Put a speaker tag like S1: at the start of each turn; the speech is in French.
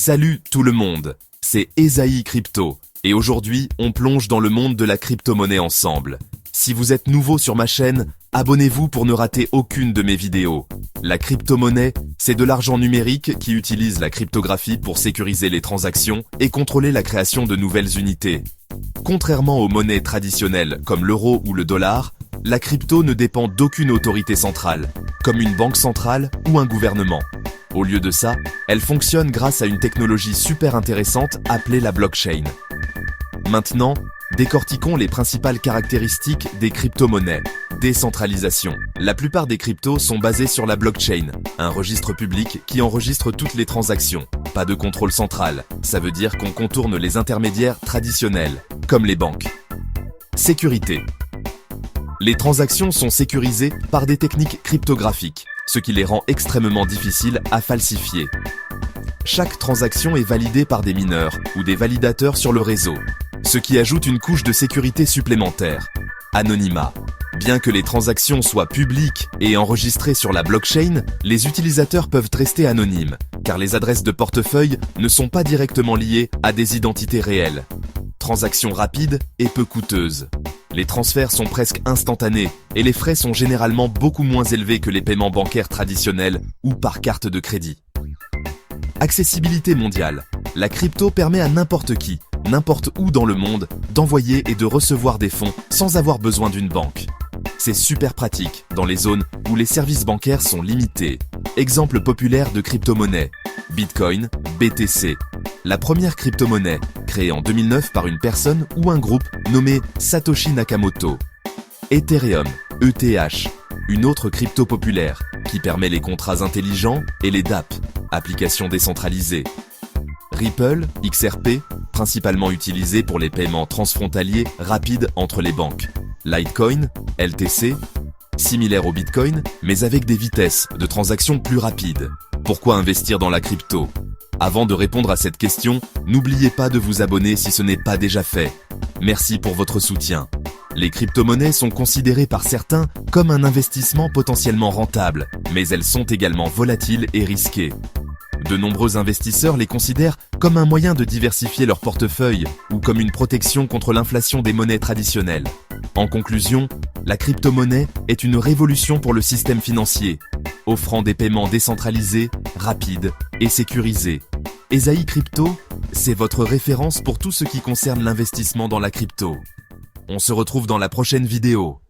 S1: Salut tout le monde, c'est Esaïe Crypto, et aujourd'hui on plonge dans le monde de la crypto-monnaie ensemble. Si vous êtes nouveau sur ma chaîne, abonnez-vous pour ne rater aucune de mes vidéos. La crypto-monnaie, c'est de l'argent numérique qui utilise la cryptographie pour sécuriser les transactions et contrôler la création de nouvelles unités. Contrairement aux monnaies traditionnelles comme l'euro ou le dollar, la crypto ne dépend d'aucune autorité centrale, comme une banque centrale ou un gouvernement. Au lieu de ça, elle fonctionne grâce à une technologie super intéressante appelée la blockchain. Maintenant, décortiquons les principales caractéristiques des crypto-monnaies. Décentralisation. La plupart des cryptos sont basés sur la blockchain, un registre public qui enregistre toutes les transactions. Pas de contrôle central, ça veut dire qu'on contourne les intermédiaires traditionnels, comme les banques. Sécurité. Les transactions sont sécurisées par des techniques cryptographiques, ce qui les rend extrêmement difficiles à falsifier. Chaque transaction est validée par des mineurs ou des validateurs sur le réseau, ce qui ajoute une couche de sécurité supplémentaire. Anonymat. Bien que les transactions soient publiques et enregistrées sur la blockchain, les utilisateurs peuvent rester anonymes, car les adresses de portefeuille ne sont pas directement liées à des identités réelles. Transactions rapides et peu coûteuses. Les transferts sont presque instantanés et les frais sont généralement beaucoup moins élevés que les paiements bancaires traditionnels ou par carte de crédit. Accessibilité mondiale. La crypto permet à n'importe qui, n'importe où dans le monde, d'envoyer et de recevoir des fonds sans avoir besoin d'une banque. C'est super pratique dans les zones où les services bancaires sont limités. Exemple populaire de crypto-monnaie. Bitcoin, BTC. La première crypto-monnaie, créée en 2009 par une personne ou un groupe nommé Satoshi Nakamoto. Ethereum, ETH, une autre crypto populaire qui permet les contrats intelligents et les dApp, applications décentralisées. Ripple, XRP, principalement utilisé pour les paiements transfrontaliers rapides entre les banques. Litecoin, LTC, similaire au Bitcoin, mais avec des vitesses de transaction plus rapides. Pourquoi investir dans la crypto ? Avant de répondre à cette question, n'oubliez pas de vous abonner si ce n'est pas déjà fait. Merci pour votre soutien. Les crypto-monnaies sont considérées par certains comme un investissement potentiellement rentable, mais elles sont également volatiles et risquées. De nombreux investisseurs les considèrent comme un moyen de diversifier leur portefeuille ou comme une protection contre l'inflation des monnaies traditionnelles. En conclusion, la crypto-monnaie est une révolution pour le système financier, offrant des paiements décentralisés, rapides et sécurisés. Esaïe Crypto, c'est votre référence pour tout ce qui concerne l'investissement dans la crypto. On se retrouve dans la prochaine vidéo.